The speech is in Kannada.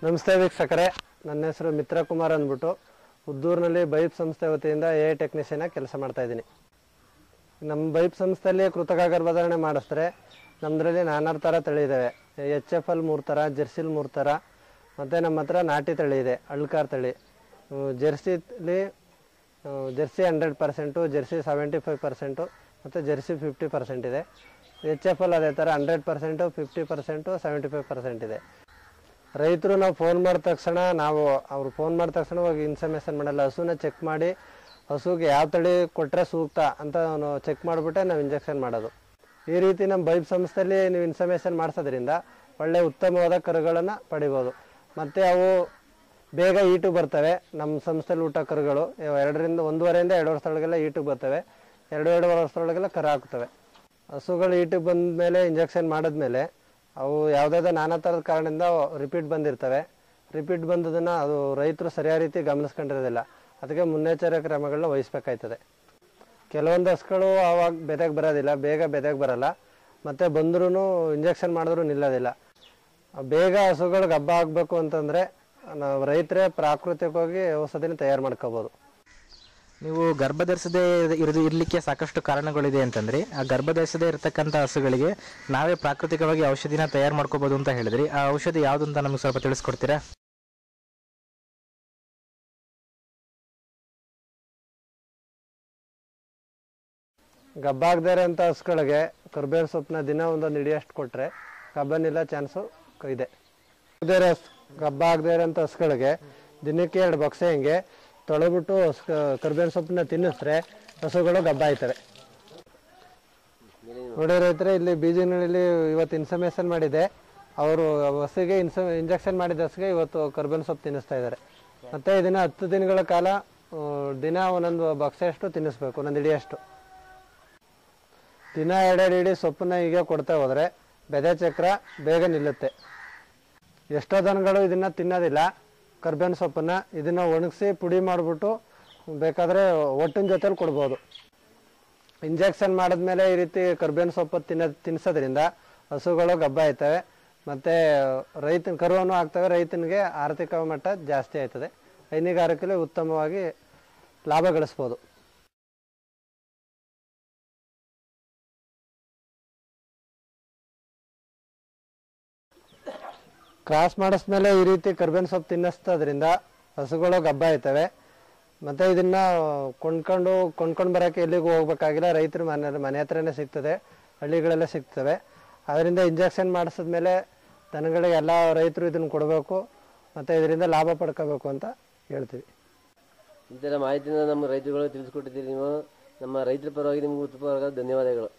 ನಮಸ್ತೆ ವೀಕ್ಷಕರೇ, ನನ್ನ ಹೆಸರು ಮಿತ್ರ ಕುಮಾರ್ ಅಂದ್ಬಿಟ್ಟು ಉದ್ದೂರಿನಲ್ಲಿ ಬೈಪ್ ಸಂಸ್ಥೆ ವತಿಯಿಂದ ಎ ಟೆಕ್ನಿಷಿಯನ್ ಕೆಲಸ ಮಾಡ್ತಾ ಇದ್ದೀನಿ. ನಮ್ಮ ಬೈಪ್ ಸಂಸ್ಥೆಯಲ್ಲಿ ಕೃತಕ ಗರ್ಭಧಾರಣೆ ಮಾಡಿಸ್ತಾರೆ. ನಮ್ಮದ್ರಲ್ಲಿ ನಾನಾ ಥರ ತಳಿ ಇದ್ದಾವೆ. HFL 3 ಥರ, ಜೆರ್ಸಿಲ್ 3 ಥರ, ಮತ್ತು ನಮ್ಮ ಹತ್ರ ನಾಟಿ ತಳಿ ಇದೆ, ಅಳ್ಕಾರ್ ತಳಿ. ಜೆರ್ಸಿಲಿ ಜೆರ್ಸಿ 100%, ಜೆರ್ಸಿ 75%, ಮತ್ತು ಜೆರ್ಸಿ 50% ಇದೆ. HFL ಅದೇ ಥರ 100%, 50%, 75% ಇದೆ. ರೈತರು ನಾವು ಫೋನ್ ಮಾಡಿದ ತಕ್ಷಣ ಅವ್ರು ಫೋನ್ ಮಾಡಿದ ತಕ್ಷಣ ಹೋಗಿ ಇನ್ಫಾರ್ಮೇಷನ್ ಮಾಡಲ್ಲ. ಹಸುನ ಚೆಕ್ ಮಾಡಿ ಹಸುಗೆ ಯಾವ ತಳಿ ಕೊಟ್ಟರೆ ಸೂಕ್ತ ಅಂತ ಚೆಕ್ ಮಾಡಿಬಿಟ್ಟೆ ನಾವು ಇಂಜೆಕ್ಷನ್ ಮಾಡೋದು. ಈ ರೀತಿ ನಮ್ಮ ಬೈಪ್ ಸಂಸ್ಥೆಯಲ್ಲಿ ನೀವು ಇನ್ಫಾರ್ಮೇಷನ್ ಮಾಡಿಸೋದ್ರಿಂದ ಒಳ್ಳೆ ಉತ್ತಮವಾದ ಕರುಗಳನ್ನು ಪಡಿಬೋದು. ಮತ್ತು ಅವು ಬೇಗ ಈಟು ಬರ್ತವೆ. ನಮ್ಮ ಸಂಸ್ಥೆಯಲ್ಲಿ ಊಟ ಕರುಗಳು 1.5 2 ವರ್ಷದೊಳಗೆಲ್ಲ ಈಟಿಗೆ ಬರ್ತವೆ. 2 ವರ್ಷದೊಳಗೆಲ್ಲ ಕರು ಹಾಕ್ತವೆ. ಹಸುಗಳು ಈಟಿಗೆ ಬಂದ ಮೇಲೆ ಇಂಜೆಕ್ಷನ್ ಮಾಡಿದ್ಮೇಲೆ ಅವು ಯಾವುದಾದ್ರೂ ನಾನಾ ಥರದ ಕಾರಣದಿಂದ ರಿಪೀಟ್ ಬಂದಿರ್ತವೆ. ರಿಪೀಟ್ ಬಂದದನ್ನು ಅದು ರೈತರು ಸರಿಯಾದ ರೀತಿ ಗಮನಿಸ್ಕೊಂಡಿರೋದಿಲ್ಲ. ಅದಕ್ಕೆ ಮುನ್ನೆಚ್ಚರಿಕೆ ಕ್ರಮಗಳನ್ನ ವಹಿಸ್ಬೇಕಾಯ್ತದೆ. ಕೆಲವೊಂದು ಹಸುಗಳು ಆವಾಗ ಬೆದೆಗೆ ಬರೋದಿಲ್ಲ, ಬೇಗ ಬೆದೆಗೆ ಬರೋಲ್ಲ. ಮತ್ತು ಬಂದ್ರೂ ಇಂಜೆಕ್ಷನ್ ಮಾಡಿದ್ರೂ ನಿಲ್ಲೋದಿಲ್ಲ. ಬೇಗ ಹಸುಗಳಿಗೆ ಹಬ್ಬ ಆಗಬೇಕು ಅಂತಂದರೆ ನಾವು ರೈತರೇ ಪ್ರಾಕೃತಿಕವಾಗಿ ಔಷಧಿನ ತಯಾರು ಮಾಡ್ಕೋಬೋದು. ನೀವು ಗರ್ಭಧರಿಸದೇ ಇರಲಿಕ್ಕೆ ಸಾಕಷ್ಟು ಕಾರಣಗಳಿದೆ ಅಂತಂದ್ರಿ. ಆ ಗರ್ಭಧರಿಸದೇ ಇರತಕ್ಕಂಥ ಹಸುಗಳಿಗೆ ನಾವೇ ಪ್ರಾಕೃತಿಕವಾಗಿ ಔಷಧಿನ ತಯಾರು ಮಾಡ್ಕೋಬೋದು ಅಂತ ಹೇಳಿದ್ರಿ. ಆ ಔಷಧಿ ಯಾವುದು ಅಂತ ನಮಗೆ ಸ್ವಲ್ಪ ತಿಳಿಸ್ಕೊಡ್ತೀರಾ? ಗಬ್ಬ ಆಗದೇ ಇರೋಂಥ ಹಸುಗಳಿಗೆ ಕರ್ಬೇವಿನ ಸೊಪ್ಪನ್ನ ದಿನ ಒಂದೊಂದು ಹಿಡಿಯಷ್ಟು ಕೊಟ್ಟರೆ ಗಬ್ಬ ನಿಲ್ಲೋ ಚಾನ್ಸು ಇದೆ. ಗಬ್ಬ ಆಗದೇ ಇರೋಂಥ ಹಸುಗಳಿಗೆ ದಿನಕ್ಕೆ 2 ಬಕ್ಸೆ ಹಿಂಗೆ ತೊಳೆಬಿಟ್ಟು ಕರ್ಬೇವಿನ ಸೊಪ್ಪನ್ನ ತಿನ್ನಿಸ್ರೆ ಹಸುಗಳು ಗಬ್ಬ ಆಯ್ತವೆ. ನೋಡಿ ರೈತರೆ, ಇಲ್ಲಿ ಬೀಜಿನಲ್ಲಿ ಇವತ್ತು ಇನ್ಫಾರ್ಮೇಷನ್ ಮಾಡಿದೆ. ಅವರು ಹಸುಗೆ ಇಂಜೆಕ್ಷನ್ ಮಾಡಿದ ಹಸುಗೆ ಇವತ್ತು ಕರ್ಬೇವಿನ ಸೊಪ್ಪು ತಿನ್ನಿಸ್ತಾ ಇದ್ದಾರೆ. ಮತ್ತು ಇದನ್ನು 10 ದಿನಗಳ ಕಾಲ ದಿನ ಒಂದೊಂದು ಬಕ್ಸೆಯಷ್ಟು ತಿನ್ನಿಸ್ಬೇಕು, ಒಂದೊಂದು ಹಿಡಿಯಷ್ಟು. ದಿನ 2 ಹಿಡಿ ಸೊಪ್ಪನ್ನ ಹೀಗೆ ಕೊಡ್ತಾ ಹೋದರೆ ಬೆದೆ ಚಕ್ರ ಬೇಗ ನಿಲ್ಲುತ್ತೆ. ಎಷ್ಟೋ ದನಗಳು ಇದನ್ನು ತಿನ್ನೋದಿಲ್ಲ. ಕರ್ಬೇವಿನ ಸೊಪ್ಪನ್ನು ಇದನ್ನು ಒಣಗಿಸಿ ಪುಡಿ ಮಾಡಿಬಿಟ್ಟು ಬೇಕಾದರೆ ಒಟ್ಟಿನ ಜೊತೆಲಿ ಕೊಡ್ಬೋದು. ಇಂಜೆಕ್ಷನ್ ಮಾಡಿದ್ಮೇಲೆ ಈ ರೀತಿ ಕರ್ಬೇವಿನ ಸೊಪ್ಪು ತಿನ್ನಿಸೋದ್ರಿಂದ ಹಸುಗಳು ಗಬ್ಬ ಆಯ್ತವೆ. ಮತ್ತು ರೈತನ ಕರುವನ್ನು ಆಗ್ತವೆ. ರೈತನಿಗೆ ಆರ್ಥಿಕ ಮಟ್ಟ ಜಾಸ್ತಿ ಆಯ್ತದೆ. ಹೈನುಗಾರಿಕೆಯಲ್ಲಿ ಉತ್ತಮವಾಗಿ ಲಾಭ ಗಳಿಸ್ಬೋದು. ಕ್ರಾಸ್ ಮಾಡಿಸ್ಮೇಲೆ ಈ ರೀತಿ ಕರ್ಬೇವಿನ ಸೊಪ್ಪು ತಿನ್ನಿಸ್ತದ್ರಿಂದ ಹಸುಗಳು ಗಬ್ಬ ಆಯ್ತವೆ. ಮತ್ತು ಇದನ್ನು ಕೊಂಡ್ಕೊಂಡು ಬರೋಕ್ಕೆ ಎಲ್ಲಿಗೂ ಹೋಗ್ಬೇಕಾಗಿಲ್ಲ. ರೈತರು ಮನೆ ಹತ್ರನೇ ಸಿಗ್ತದೆ, ಹಳ್ಳಿಗಳಲ್ಲೇ ಸಿಗ್ತವೆ. ಅದರಿಂದ ಇಂಜೆಕ್ಷನ್ ಮಾಡಿಸಿದ್ಮೇಲೆ ದನಗಳಿಗೆ ಎಲ್ಲ ರೈತರು ಇದನ್ನು ಕೊಡಬೇಕು ಮತ್ತು ಇದರಿಂದ ಲಾಭ ಪಡ್ಕೋಬೇಕು ಅಂತ ಹೇಳ್ತೀವಿ. ಈ ಥರ ಮಾಹಿತಿನ ನಮ್ಮ ರೈತರುಗಳು ತಿಳಿಸ್ಕೊಟ್ಟಿದ್ದೀರಿ. ನೀವು ನಮ್ಮ ರೈತರ ಪರವಾಗಿ ನಿಮ್ಗೆ ಉತ್ತಮವಾದ ಧನ್ಯವಾದಗಳು.